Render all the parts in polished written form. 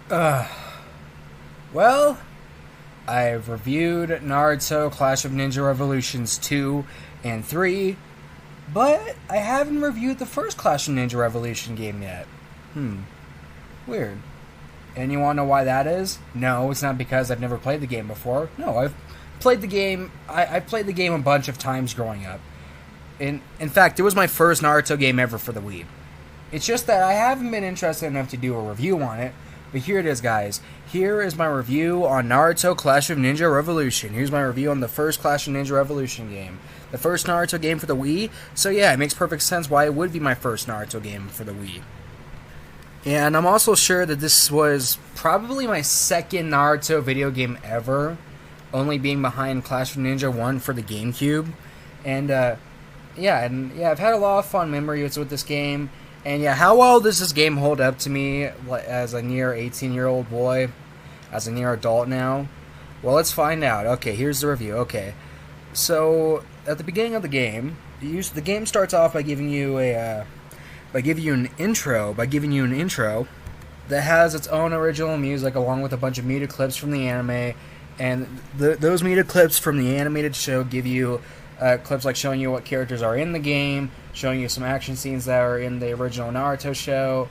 Uh, well, I've reviewed Naruto Clash of Ninja Revolutions 2 and 3, but I haven't reviewed the first Clash of Ninja Revolution game yet. Weird. And you want to know why that is? No, it's not because I've never played the game before. No, I've played the game. I've played the game a bunch of times growing up. In fact, it was my first Naruto game ever for the Wii. It's just that I haven't been interested enough to do a review on it. But here it is, guys. Here is my review on Naruto Clash of Ninja Revolution. Here's my review on the first Clash of Ninja Revolution game. The first Naruto game for the Wii. So yeah, it makes perfect sense why it would be my first Naruto game for the Wii. And I'm also sure that this was probably my second Naruto video game ever, only being behind Clash of Ninja 1 for the GameCube. And I've had a lot of fun memories with this game. And yeah, how well does this game hold up to me as a near 18-year-old boy, as a near adult now? Well, let's find out. Okay, here's the review. Okay, so at the beginning of the game, the game starts off by giving you an intro that has its own original music along with a bunch of muted clips from the anime, and those muted clips from the animated show give you clips like showing you what characters are in the game, showing you some action scenes that are in the original Naruto show,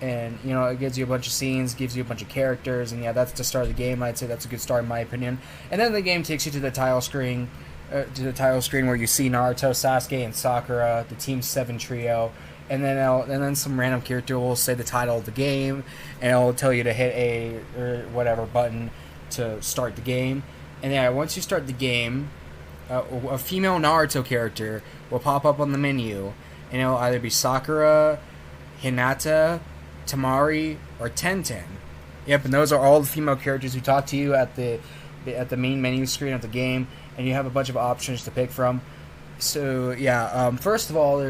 and it gives you a bunch of scenes, gives you a bunch of characters, and yeah, that's the start of the game. I'd say that's a good start in my opinion. And then the game takes you to the title screen, where you see Naruto, Sasuke, and Sakura, the Team 7 trio. And then some random character will say the title of the game, and it'll tell you to hit a or whatever button to start the game. And yeah, once you start the game, a female Naruto character will pop up on the menu, and it'll either be Sakura, Hinata, Tamari, or Tenten. Yep, and those are all the female characters who talk to you at the main menu screen of the game, and you have a bunch of options to pick from. So yeah, first of all,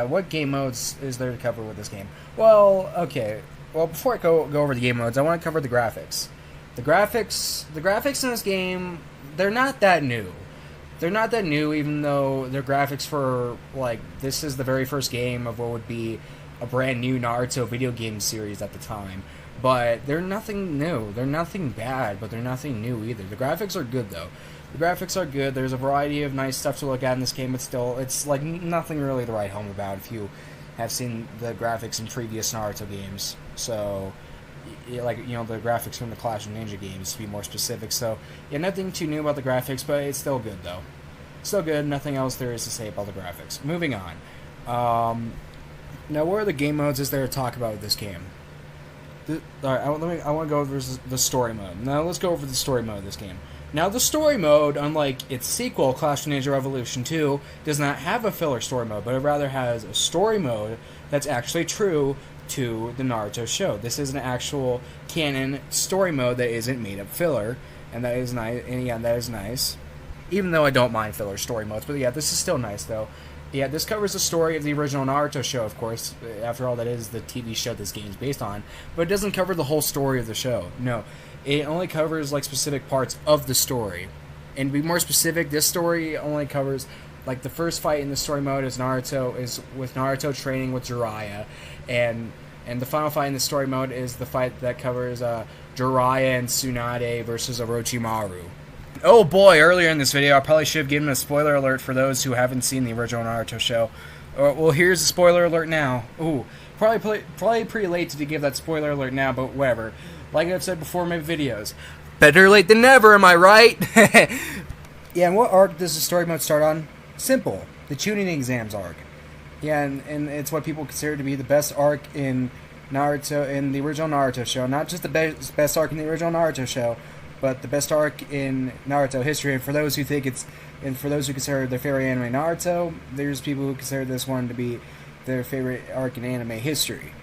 what game modes is there to cover with this game? Well, okay. Well, before I go over the game modes, I want to cover the graphics. The graphics in this game, they're not that new. They're not that new, even though their graphics for, this is the very first game of what would be a brand new Naruto video game series at the time. But they're nothing new. They're nothing bad, but they're nothing new either. The graphics are good, though. The graphics are good. There's a variety of nice stuff to look at in this game, but it's like nothing really to write home about if you have seen the graphics in previous Naruto games. So, the graphics from the Clash of Ninja games, to be more specific. So, yeah, nothing too new about the graphics, but it's still good, though. Still good. Nothing else there is to say about the graphics. Moving on. Now, what are the game modes is there to talk about with this game? Alright, I want to go over the story mode. Now, let's go over the story mode of this game. Now, the story mode, unlike its sequel, Clash of Ninja Revolution 2, does not have a filler story mode, but it rather has a story mode that's actually true to the Naruto show. This is an actual canon story mode that isn't made up filler, and that is nice. And yeah, that is nice. Even though I don't mind filler story modes, but yeah, this is still nice though. Yeah, this covers the story of the original Naruto show, of course. After all, that is the TV show this game is based on, but it doesn't cover the whole story of the show. No. It only covers, specific parts of the story. And to be more specific, this story only covers, the first fight in the story mode is with Naruto training with Jiraiya. And the final fight in the story mode is the fight that covers Jiraiya and Tsunade versus Orochimaru. Oh boy, earlier in this video, I probably should have given a spoiler alert for those who haven't seen the original Naruto show. Well, here's the spoiler alert now. Ooh, probably pretty late to give that spoiler alert now, but whatever. Like I've said before in my videos, better late than never, am I right? Yeah, and what arc does the story mode start on? Simple, the tuning exams arc. Yeah, and it's what people consider to be the best arc in Naruto, in the original Naruto show. Not just the best arc in the original Naruto show, but the best arc in Naruto history. And for those who consider their favorite anime Naruto, there's people who consider this one to be their favorite arc in anime history.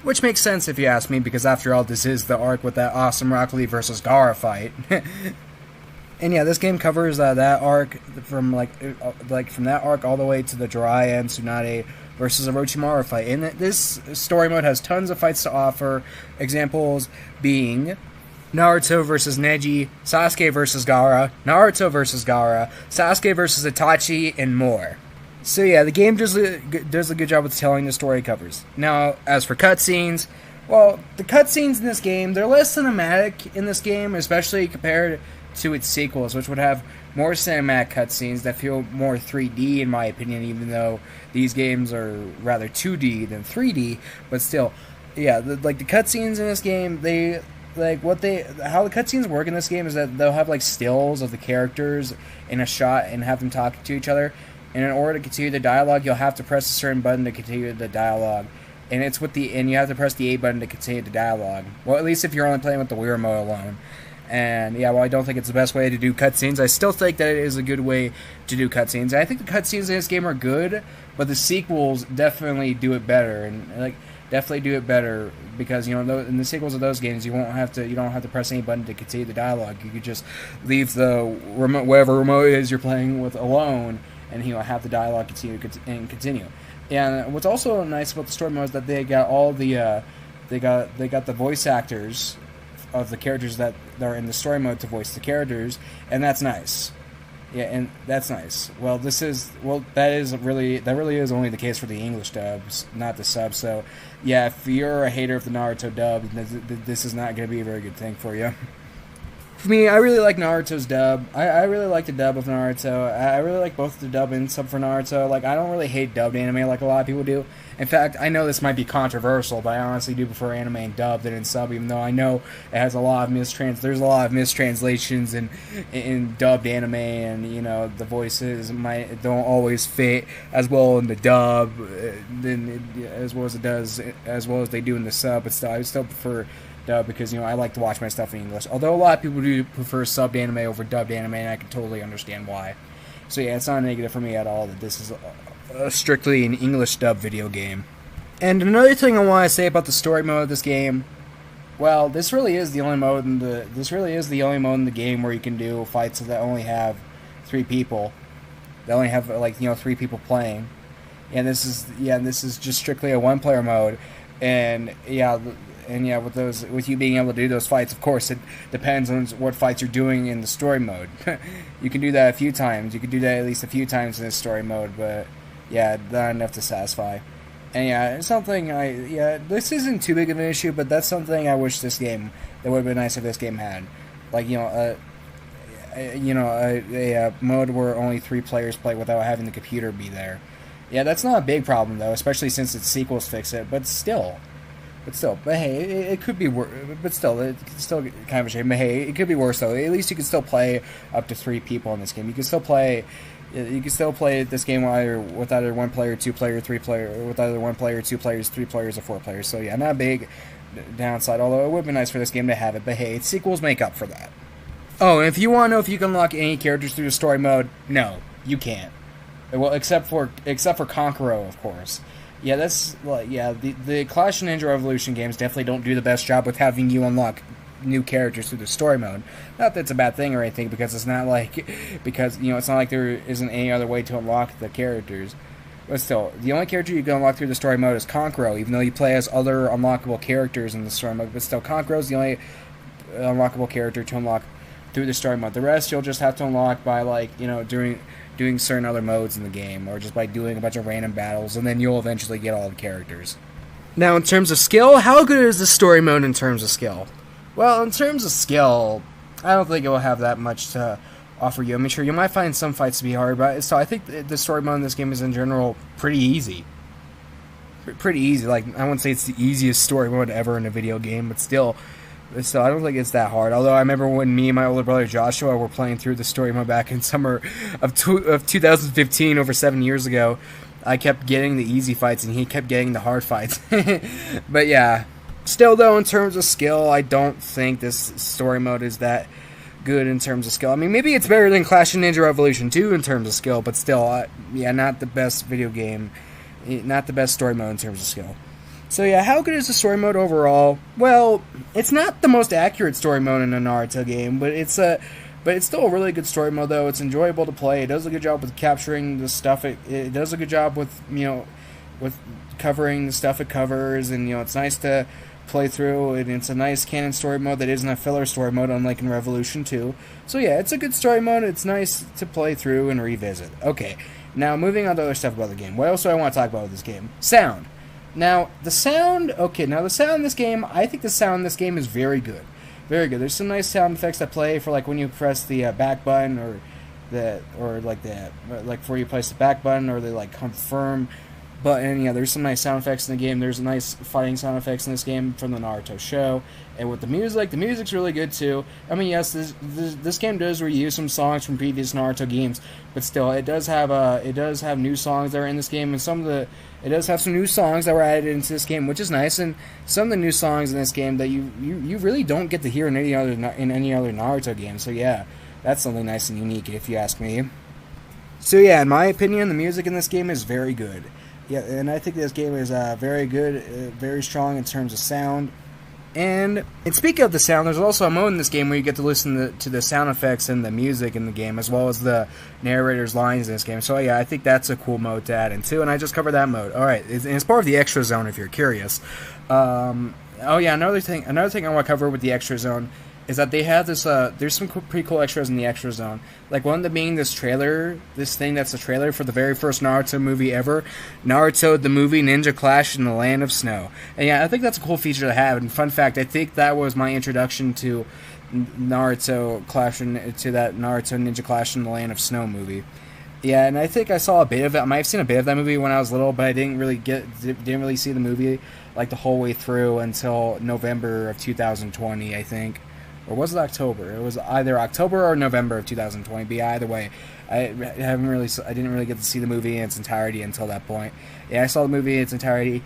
Which makes sense if you ask me, because after all, this is the arc with that awesome Rock Lee versus Gaara fight. And yeah, this game covers that arc from from that arc all the way to the Jiraiya and Tsunade versus Orochimaru fight. And this story mode has tons of fights to offer. Examples being Naruto versus Neji, Sasuke versus Gaara, Naruto versus Gaara, Sasuke versus Itachi, and more. So yeah, the game does a good job with telling the story it covers. Now, as for cutscenes, Well, the cutscenes in this game, they're less cinematic in this game, especially compared to its sequels, which would have more cinematic cutscenes that feel more 3D in my opinion, even though these games are rather 2D than 3D, but still, yeah, like the cutscenes in this game, they like how the cutscenes work in this game is that they'll have like stills of the characters in a shot and have them talking to each other, and in order to continue the dialogue, you'll have to press a certain button to continue the dialogue. And you have to press the A button to continue the dialogue. Well, at least if you're only playing with the Wii remote alone. And yeah, while I don't think it's the best way to do cutscenes, I still think that it is a good way to do cutscenes. And I think the cutscenes in this game are good, but the sequels definitely do it better. And like definitely do it better because in the sequels of those games, you don't have to press any button to continue the dialogue. You could just leave the remote, whatever remote it is you're playing with, alone, and have the dialogue continue. And what's also nice about the story mode is that they got all the they got the voice actors of the characters that are in the story mode to voice the characters, and that's nice. Yeah, and that's nice. Well, that really is only the case for the English dubs, not the subs. So, yeah, if you're a hater of the Naruto dub, this is not going to be a very good thing for you. For me, I really like Naruto's dub. I really like the dub of Naruto. I really like both the dub and sub for Naruto. Like, I don't really hate dubbed anime like a lot of people do. In fact, I know this might be controversial, but I honestly do prefer anime and dub than in sub, even though I know it has there's a lot of mistranslations in dubbed anime, and the voices don't always fit as well in the dub as well as they do in the sub. But still, I still prefer dub because I like to watch my stuff in English. Although a lot of people do prefer subbed anime over dubbed anime, and I can totally understand why. So yeah, it's not a negative for me at all that this is strictly an English dub video game. And another thing I want to say about the story mode of this game, well, this really is the only mode in the game where you can do fights that only have 3 people. They only have 3 people playing, and this is just strictly a 1-player mode. And yeah, with you being able to do those fights, of course, it depends on what fights you're doing in the story mode. You can do that a few times. You can do that at least a few times in this story mode, but yeah, not enough to satisfy. And yeah, it's something this isn't too big of an issue, but that's something I wish that would have been nice if this game had. Like, a mode where only 3 players play without having the computer be there. Yeah, that's not a big problem, though, especially since its sequels fix it, but hey, it could be worse. It's still kind of a shame. But hey, it could be worse though. At least you can still play up to 3 people in this game. You can still play this game with either 1 player, 2 player, 3 player, or with either 1 player, 2 players, 3 players, or 4 players. So yeah, not a big downside. Although it would be nice for this game to have it. But hey, its sequels make up for that. Oh, and if you want to know if you can unlock any characters through the story mode, no, you can't. Well, except for Konkoro, of course. Yeah, the Clash of Ninja Revolution games definitely don't do the best job with having you unlock new characters through the story mode. Not that it's a bad thing or anything, because it's not like there isn't any other way to unlock the characters. But still, the only character you can unlock through the story mode is Konkoro, even though you play as other unlockable characters in the story mode. But still, Konkoro is the only unlockable character to unlock through the story mode. The rest you'll just have to unlock by doing certain other modes in the game, or just by doing a bunch of random battles, and then you'll eventually get all the characters. Now, in terms of skill, how good is the story mode in terms of skill? Well, in terms of skill, I don't think it will have that much to offer you. I mean, sure, you might find some fights to be hard, but I think the story mode in this game is in general pretty easy. Pretty easy. Like, I wouldn't say it's the easiest story mode ever in a video game, but still, I don't think it's that hard. Although I remember when me and my older brother Joshua were playing through the story mode back in summer of 2015, over 7 years ago, I kept getting the easy fights and he kept getting the hard fights. But yeah, still though, in terms of skill, I don't think this story mode is that good in terms of skill. I mean, maybe it's better than Clash of Ninja Revolution 2 in terms of skill, but still, not the best video game, not the best story mode in terms of skill. So yeah, how good is the story mode overall? Well, it's not the most accurate story mode in a Naruto game, but it's still a really good story mode though. It's enjoyable to play. It does a good job with capturing the stuff. It does a good job with with covering the stuff it covers, and it's nice to play through. And it's a nice canon story mode that isn't a filler story mode, unlike in Revolution 2. So yeah, it's a good story mode. It's nice to play through and revisit. Okay, now moving on to other stuff about the game. What else do I want to talk about with this game? Sound. Now the sound, okay. Now the sound in this game, I think the sound in this game is very good, very good. There's some nice sound effects that play for like when you press the back button like before you place the back button or the like confirm button. Yeah, there's some nice sound effects in the game. There's nice fighting sound effects in this game from the Naruto show. And with the music's really good too. I mean, yes, this game does reuse some songs from previous Naruto games, but still, it does have new songs that are in this game, and it does have some new songs that were added into this game, which is nice. And some of the new songs in this game that you really don't get to hear in any other Naruto game. So yeah, that's something nice and unique, if you ask me. So yeah, in my opinion, the music in this game is very good. Yeah, and I think this game is very good, very strong in terms of sound. And speaking of the sound, there's also a mode in this game where you get to listen to the sound effects and the music in the game, as well as the narrator's lines in this game. So yeah, I think that's a cool mode to add in too, and I just covered that mode. Alright, it's part of the extra zone if you're curious. Oh yeah, another thing I want to cover with the extra zone is that they have this, there's some pretty cool extras in the extra zone. Like, one of them being this thing that's a trailer for the very first Naruto movie ever, Naruto the Movie Ninja Clash in the Land of Snow. And yeah, I think that's a cool feature to have. And fun fact, I think that was my introduction to Naruto Ninja Clash in the Land of Snow movie. Yeah, and I think I saw a bit of it. I might have seen a bit of that movie when I was little, but I didn't really see the movie like the whole way through until November of 2020, I think. Or was it October? It was either October or November of 2020. But either way, I didn't really get to see the movie in its entirety until that point. Yeah, I saw the movie in its entirety.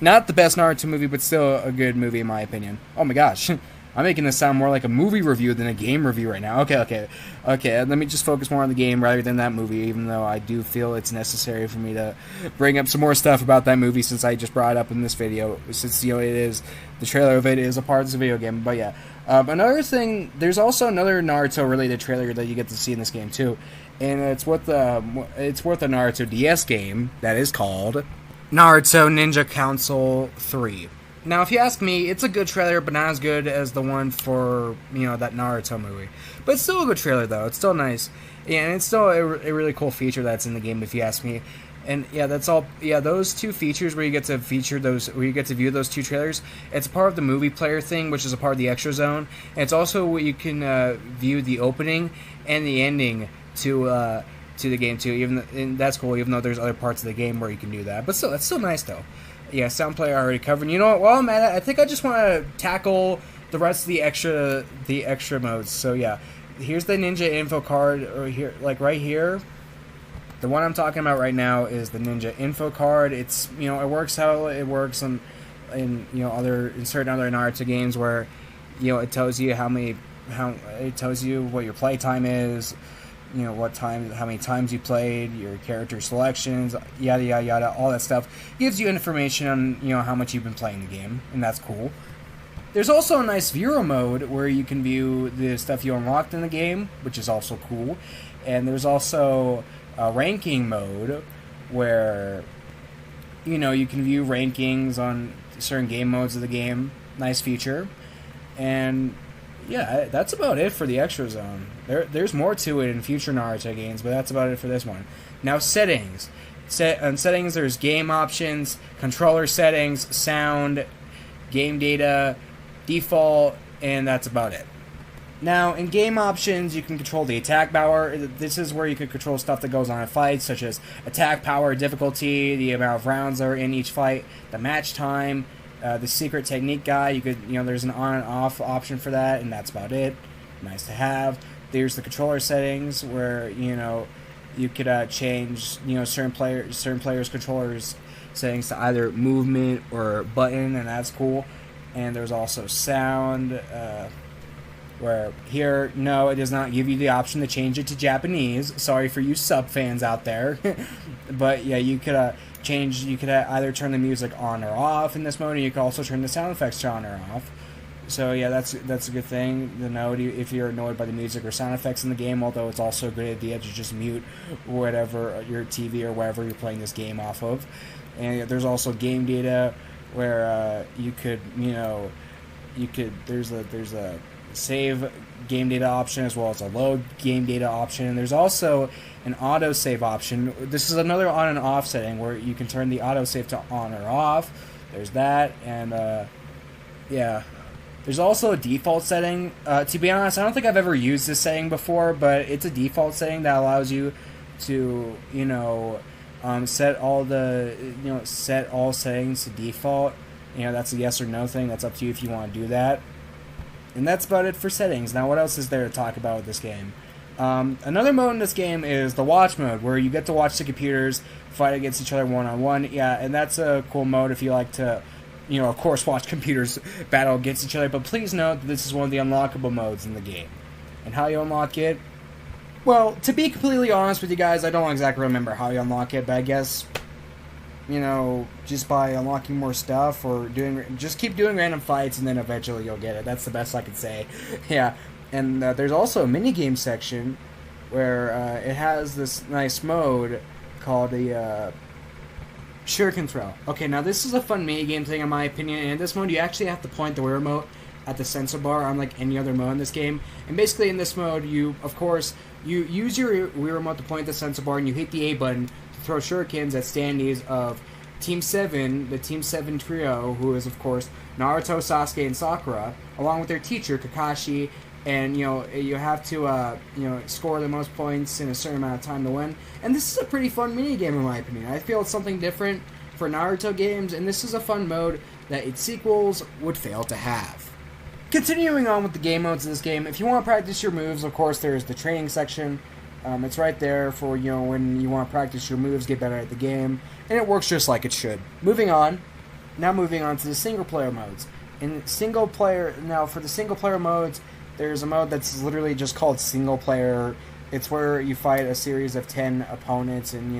Not the best Naruto movie, but still a good movie in my opinion. Oh my gosh, I'm making this sound more like a movie review than a game review right now. Okay. Let me just focus more on the game rather than that movie, even though I do feel it's necessary for me to bring up some more stuff about that movie since I just brought it up in this video. Since the trailer of it is a part of the video game. But yeah. Another thing, there's also another Naruto-related trailer that you get to see in this game too, and it's with the Naruto DS game that is called Naruto Ninja Council 3. Now, if you ask me, it's a good trailer, but not as good as the one for that Naruto movie. But it's still a good trailer, though. It's still nice, yeah, and it's still a really cool feature that's in the game, if you ask me. And yeah, that's all. Yeah, those two features where you get to view those two trailers. It's part of the movie player thing, which is a part of the extra zone. And it's also where you can view the opening and the ending to the game too. And that's cool, even though there's other parts of the game where you can do that. But still, that's still nice though. Yeah, sound player I already covered. You know what? While I'm at it, I think I just want to tackle the rest of the extra modes. So yeah, here's the ninja info card, or here, like right here. The one I'm talking about right now is the Ninja Info card. It's it works how it works in certain other Naruto games where it tells you it tells you what your play time is, how many times you played, your character selections, yada yada yada, all that stuff gives you information on how much you've been playing the game, and that's cool. There's also a nice viewer mode where you can view the stuff you unlocked in the game, which is also cool. And there's also a ranking mode where you can view rankings on certain game modes of the game. Nice feature. And yeah, that's about it for the extra zone. There's more to it in future Naruto games, but that's about it for this one. Now settings. On settings, there's game options, controller settings, sound, game data, default, and that's about it. Now, in game options, you can control the attack power. This is where you can control stuff that goes on in fights, such as attack power, difficulty, the amount of rounds that are in each fight, the match time, the secret technique guide. There's an on and off option for that, and that's about it. Nice to have. There's the controller settings where you could change certain players' controllers settings to either movement or button, and that's cool. And there's also sound. Where here, no, it does not give you the option to change it to Japanese. Sorry for you sub fans out there. But yeah, you could either turn the music on or off in this mode, and you could also turn the sound effects to on or off. So yeah, that's a good thing to know if you're annoyed by the music or sound effects in the game, although it's also a good idea to just mute whatever your TV or wherever you're playing this game off of. And there's also game data where you could there's a save game data option as well as a load game data option. And there's also an autosave option. This is another on and off setting where you can turn the autosave to on or off. There's that, and yeah. There's also a default setting. To be honest, I don't think I've ever used this setting before, but it's a default setting that allows you to, set all set all settings to default. That's a yes or no thing. That's up to you if you want to do that. And that's about it for settings. Now, what else is there to talk about with this game? Another mode in this game is the watch mode, where you get to watch the computers fight against each other one-on-one. Yeah, and that's a cool mode if you like to, of course, watch computers battle against each other. But please note that this is one of the unlockable modes in the game. And how you unlock it? Well, to be completely honest with you guys, I don't exactly remember how you unlock it, but I guess, just by unlocking more stuff or just keep doing random fights and then eventually you'll get it. That's the best I can say. Yeah, and there's also a minigame section where it has this nice mode called the Shuriken Throw. Okay, now this is a fun minigame thing in my opinion, and in this mode you actually have to point the Wii Remote at the sensor bar unlike any other mode in this game. And basically in this mode, you use your Wii Remote to point the sensor bar and you hit the A button to throw shurikens at standees of Team 7, the Team 7 trio, who is of course Naruto, Sasuke, and Sakura, along with their teacher, Kakashi. And, you have to, score the most points in a certain amount of time to win. And this is a pretty fun minigame in my opinion. I feel it's something different for Naruto games, and this is a fun mode that its sequels would fail to have. Continuing on with the game modes in this game, if you want to practice your moves, of course, there's the training section. It's right there for, when you want to practice your moves, get better at the game. And it works just like it should. Moving on to the single-player modes. For the single-player modes, there's a mode that's literally just called single player. It's where you fight a series of 10 opponents and,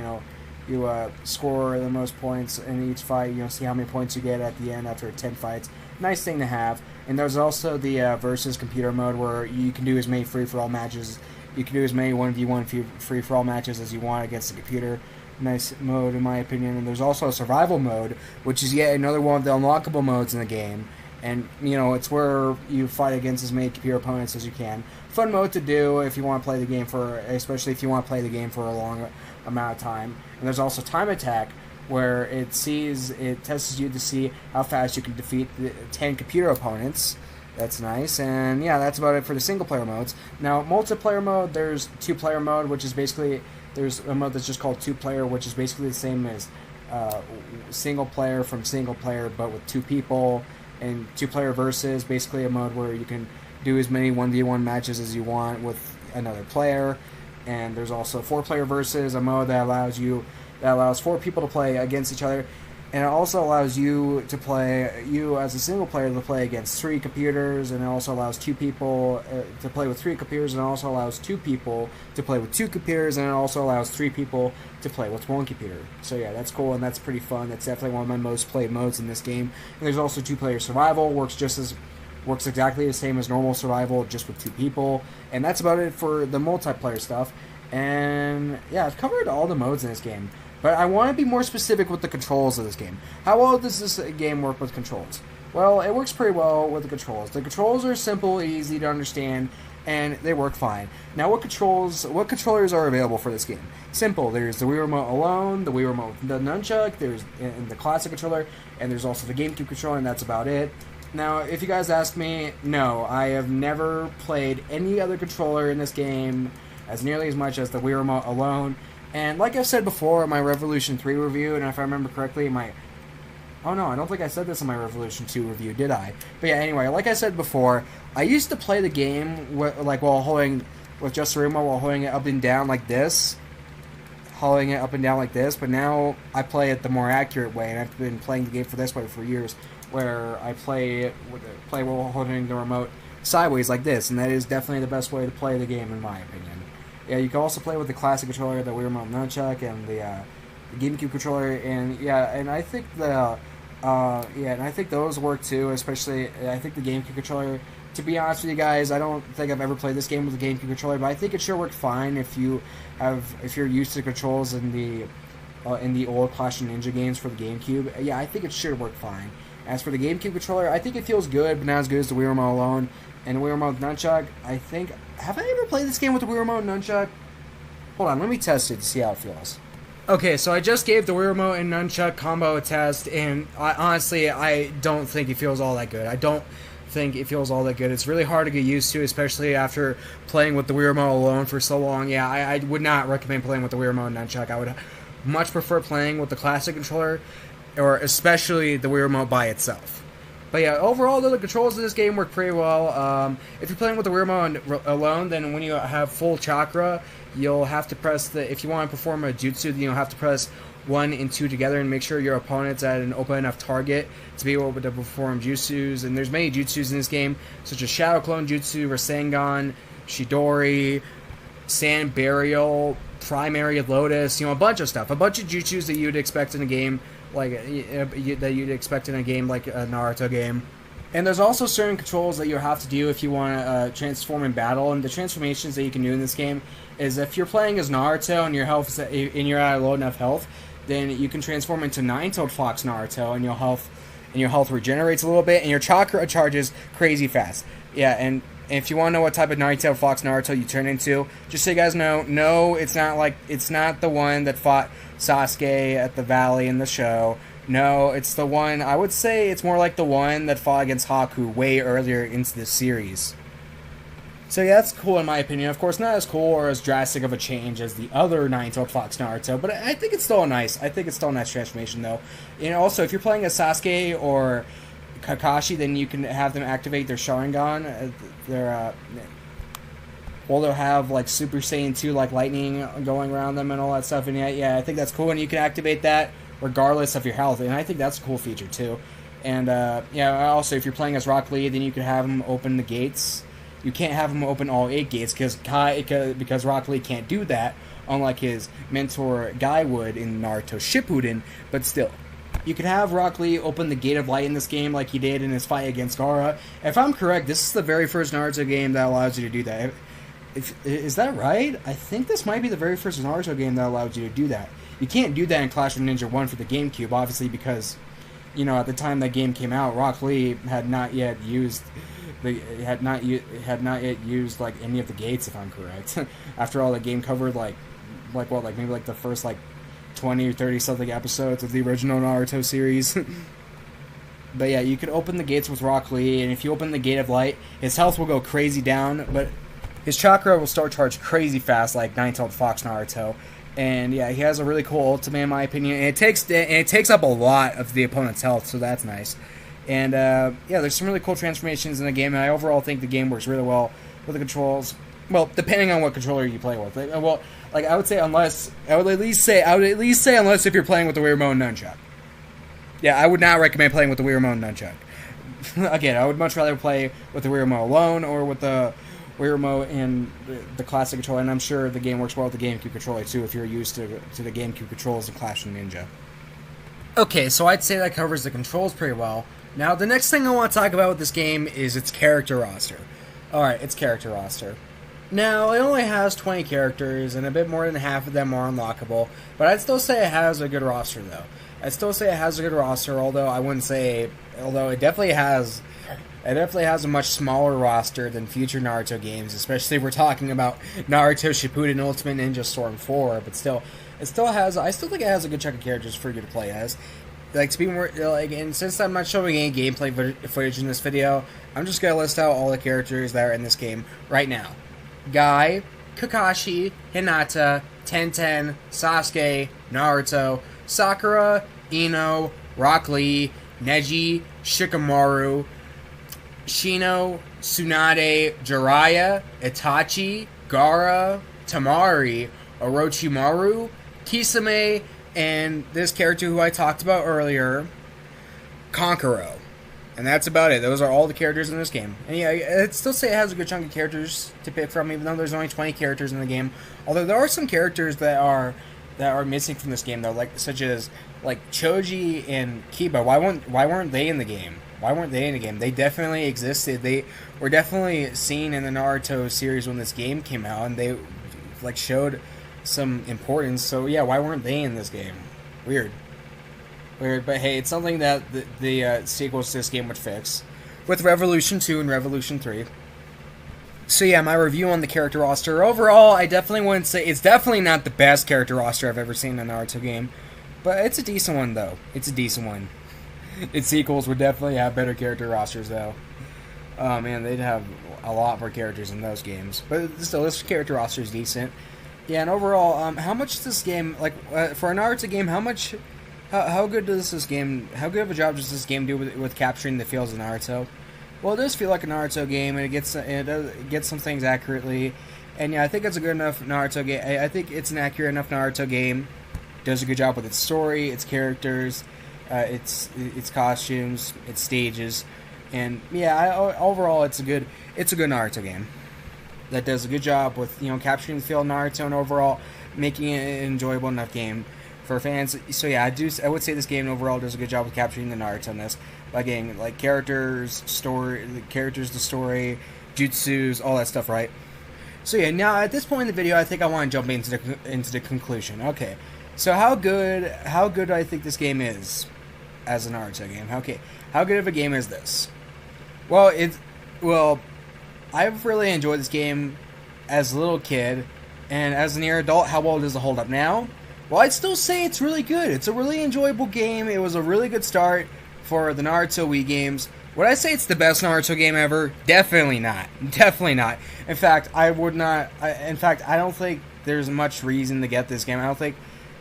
you score the most points in each fight. See how many points you get at the end after 10 fights. Nice thing to have. And there's also the versus computer mode where you can do as many free-for-all matches. You can do as many 1v1 free-for-all matches as you want against the computer. Nice mode in my opinion. And there's also a survival mode, which is yet another one of the unlockable modes in the game. And, it's where you fight against as many computer opponents as you can. Fun mode to do if you want to play the game especially if you want to play the game for a long amount of time. And there's also time attack, where it tests you to see how fast you can defeat the 10 computer opponents. That's nice. And yeah, that's about it for the single player modes. Now, multiplayer mode, there's two-player mode, which is basically, there's a mode that's just called two-player, which is basically the same as single player from single player, but with two people. And two-player versus, basically a mode where you can do as many 1v1 matches as you want with another player. And there's also four-player versus, a mode that allows four people to play against each other. And it also allows you as a single player to play against three computers, and it also allows two people to play with three computers, and it also allows two people to play with two computers, and it also allows three people to play with one computer. So yeah, that's cool, and that's pretty fun. That's definitely one of my most played modes in this game. And there's also two-player survival, works exactly the same as normal survival, just with two people. And that's about it for the multiplayer stuff. And yeah, I've covered all the modes in this game. But I want to be more specific with the controls of this game. How well does this game work with controls? Well, it works pretty well with the controls. The controls are simple, easy to understand, and they work fine. Now, what controllers are available for this game? Simple. There's the Wii Remote alone, the Wii Remote, the Nunchuck, there's the classic controller, and there's also the GameCube controller, and that's about it. Now, if you guys ask me, no, I have never played any other controller in this game as nearly as much as the Wii Remote alone. And like I said before in my Revolution 3 review, and if I remember correctly, oh no, I don't think I said this in my Revolution 2 review, did I? But yeah, anyway, like I said before, I used to play the game while holding, with just the remote while holding it up and down like this. But now I play it the more accurate way, and I've been playing the game for this way for years, where I play while holding the remote sideways like this, and that is definitely the best way to play the game in my opinion. Yeah, you can also play with the classic controller, the Wii Remote Nunchuck, and the GameCube controller, and I think those work too. Especially, I think the GameCube controller. To be honest with you guys, I don't think I've ever played this game with the GameCube controller, but I think it sure worked fine if you're used to the controls in the old Clash of Ninja games for the GameCube. Yeah, I think it should work fine. As for the GameCube controller, I think it feels good, but not as good as the Wii Remote alone. And the Wii Remote Nunchuck, I think... Have I ever played this game with the Wii Remote Nunchuck? Hold on, let me test it to see how it feels. Okay, so I just gave the Wii Remote and Nunchuck combo a test, and honestly, I don't think it feels all that good. I don't think it feels all that good. It's really hard to get used to, especially after playing with the Wii Remote alone for so long. Yeah, I would not recommend playing with the Wii Remote and Nunchuck. I would much prefer playing with the classic controller, or especially the Wii Remote by itself. But yeah, overall, though, the controls of this game work pretty well. If you're playing with the Wii Remote alone, then when you have full chakra, you'll have to press if you want to perform a jutsu, then you'll have to press 1 and 2 together and make sure your opponent's at an open enough target to be able to perform jutsus. And there's many jutsus in this game, such as Shadow Clone Jutsu, Rasengan, Shidori, Sand Burial, Primary Lotus, a bunch of stuff. A bunch of jutsus that you'd expect in a game like that you'd expect in a game like a Naruto game. And there's also certain controls that you have to do if you want to transform in battle. And the transformations that you can do in this game is if you're playing as Naruto and you're at a low enough health, then you can transform into Nine-Tailed Fox Naruto, and your health regenerates a little bit, and your chakra charges crazy fast. Yeah, and if you want to know what type of Nine-Tailed Fox Naruto you turn into, just so you guys know, no, it's not the one that fought Sasuke at the Valley in the show. No, it's the one, I would say it's more like the one that fought against Haku way earlier into the series. So yeah, that's cool in my opinion. Of course, not as cool or as drastic of a change as the other Nine-Tailed Fox Naruto, but I think it's still nice. I think it's still a nice transformation, though. And also, if you're playing as Sasuke or Kakashi, then you can have them activate their Sharingan. They'll have like Super Saiyan 2, like lightning going around them and all that stuff. And yeah, I think that's cool, and you can activate that regardless of your health, and I think that's a cool feature too. And also if you're playing as Rock Lee, then you can have him open the gates. You can't have him open all 8 gates because Rock Lee can't do that, unlike his mentor Guy would in Naruto Shippuden. But still, you can have Rock Lee open the Gate of Light in this game like he did in his fight against Gaara. If I'm correct, this is the very first Naruto game that allows you to do that. Is that right? I think this might be the very first Naruto game that allows you to do that. You can't do that in Clash of Ninja 1 for the GameCube, obviously, because, at the time that game came out, Rock Lee had not yet used like any of the gates, if I'm correct. After all, the game covered maybe the first 20 or 30 something episodes of the original Naruto series. But yeah, you could open the gates with Rock Lee, and if you open the Gate of Light, his health will go crazy down, but his chakra will start charge crazy fast like Nine-Tailed Fox Naruto. And yeah, he has a really cool ultimate in my opinion, and it takes up a lot of the opponent's health, so that's nice. And there's some really cool transformations in the game, and I overall think the game works really well with the controls. Well, depending on what controller you play with. I would at least say unless if you're playing with the Wii Remote and Nunchuck. Yeah, I would not recommend playing with the Wii Remote and Nunchuck. Again, I would much rather play with the Wii Remote alone or with the Wii Remote and the classic controller, and I'm sure the game works well with the GameCube controller too if you're used to the GameCube controls of Clash of Ninja. Okay, so I'd say that covers the controls pretty well. Now, the next thing I want to talk about with this game is its character roster. Alright, its character roster. Now, it only has 20 characters, and a bit more than half of them are unlockable, but I'd still say it has a good roster, though. Although it definitely has a much smaller roster than future Naruto games, especially if we're talking about Naruto Shippuden Ultimate Ninja Storm 4, but still, I still think it has a good chunk of characters for you to play as. To be more, and since I'm not showing any gameplay footage in this video, I'm just gonna list out all the characters that are in this game right now. Guy, Kakashi, Hinata, Tenten, Sasuke, Naruto, Sakura, Ino, Rock Lee, Neji, Shikamaru, Shino, Tsunade, Jiraiya, Itachi, Gaara, Tamari, Orochimaru, Kisame, and this character who I talked about earlier, Kankuro. And that's about it. Those are all the characters in this game. And yeah, I'd still say it has a good chunk of characters to pick from, even though there's only 20 characters in the game. Although there are some characters that are missing from this game, though, such as Choji and Kiba. Why weren't they in the game? They definitely existed. They were definitely seen in the Naruto series when this game came out, and they showed some importance. So yeah, why weren't they in this game? Weird. Weird, but hey, it's something that the sequels to this game would fix. With Revolution 2 and Revolution 3. So yeah, my review on the character roster. Overall, I definitely wouldn't say... It's definitely not the best character roster I've ever seen in a Naruto game. But it's a decent one, though. It's a decent one. Its sequels would definitely have better character rosters, though. Oh man, they'd have a lot more characters in those games. But still, this character roster is decent. Yeah, and overall, how much does this game... Like, for a Naruto game, how much... How good does this game... How good of a job does this game do with capturing the feels of Naruto? Well, it does feel like a Naruto game, and it gets some things accurately. And yeah, I think it's a good enough Naruto game. I think it's an accurate enough Naruto game. It does a good job with its story, its characters, its costumes, its stages, and yeah, overall it's a good Naruto game that does a good job with capturing the feel of Naruto and overall making it an enjoyable enough game for fans. So yeah, I would say this game overall does a good job with capturing the Naruto-ness by getting like the story, jutsus, all that stuff, right? So yeah, now at this point in the video, I think I want to jump into the conclusion. Okay, so how good do I think this game is as a Naruto game? Okay, how good of a game is this? Well, I've really enjoyed this game as a little kid, and as a near adult, how well does it hold up now? Well, I'd still say it's really good. It's a really enjoyable game. It was a really good start for the Naruto Wii games. Would I say it's the best Naruto game ever? Definitely not. Definitely not. In fact, I don't think there's much reason to get this game. I don't think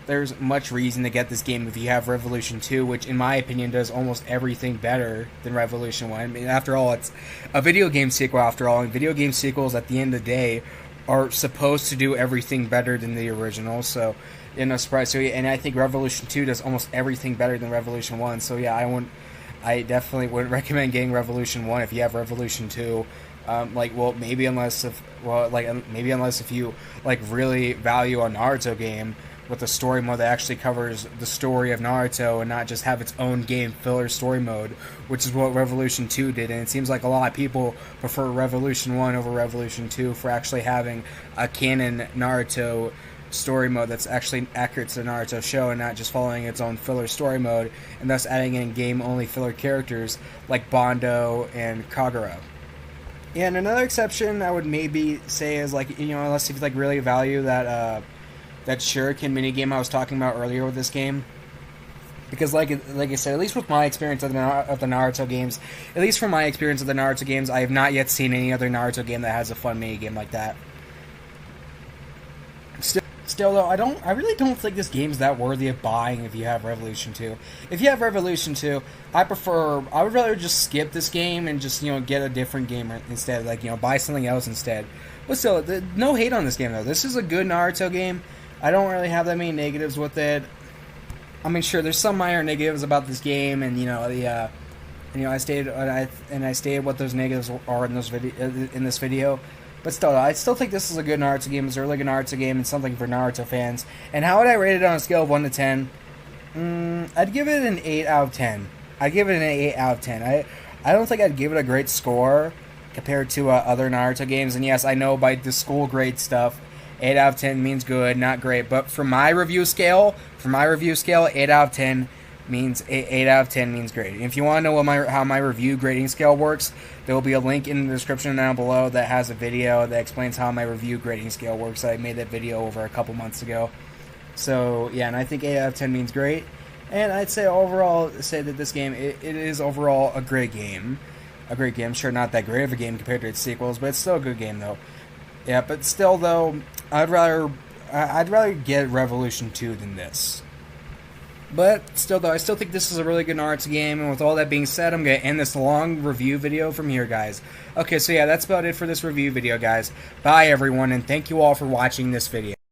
there's much reason to get this game if you have Revolution 2, which in my opinion does almost everything better than Revolution 1. I mean, after all, it's a video game sequel after all, and video game sequels at the end of the day are supposed to do everything better than the original, so no surprise. So, and I think Revolution 2 does almost everything better than Revolution 1, so yeah, I definitely wouldn't recommend getting Revolution 1 if you have Revolution 2. Maybe unless if you like really value a Naruto game with a story mode that actually covers the story of Naruto and not just have its own game filler story mode, which is what Revolution 2 did. And it seems like a lot of people prefer Revolution 1 over Revolution 2 for actually having a canon Naruto story mode that's actually accurate to the Naruto show and not just following its own filler story mode, and thus adding in game-only filler characters like Bondo and Kagura. And another exception I would maybe say is unless you really value that Shuriken minigame I was talking about earlier with this game. Because like I said, at least with my experience of the Naruto games, I have not yet seen any other Naruto game that has a fun minigame like that. Still though, I really don't think this game's that worthy of buying if you have Revolution 2. If you have Revolution 2, I would rather just skip this game and just, get a different game instead, buy something else instead. But still, no hate on this game though. This is a good Naruto game. I don't really have that many negatives with it. I mean, sure, there's some minor negatives about this game, and I stated what those negatives are in this video. But still, I still think this is a good Naruto game. It's a really good Naruto game and something for Naruto fans. And how would I rate it on a scale of 1 to 10? I'd give it an 8 out of 10. I'd give it an 8 out of 10. I don't think I'd give it a great score compared to other Naruto games. And yes, I know by the school grade stuff, 8 out of 10 means good, not great. But for my review scale, 8 out of 10 means 8 out of 10 means great. And if you want to know how my review grading scale works, there will be a link in the description down below that has a video that explains how my review grading scale works. I made that video over a couple months ago. So yeah, and I think 8 out of 10 means great. And I'd say overall, that this game, it is overall a great game. A great game. Sure, not that great of a game compared to its sequels, but it's still a good game though. Yeah, but still though, I'd rather get Revolution 2 than this. But still though, I still think this is a really good Naruto game, and with all that being said, I'm going to end this long review video from here, guys. Okay, so yeah, that's about it for this review video, guys. Bye, everyone, and thank you all for watching this video.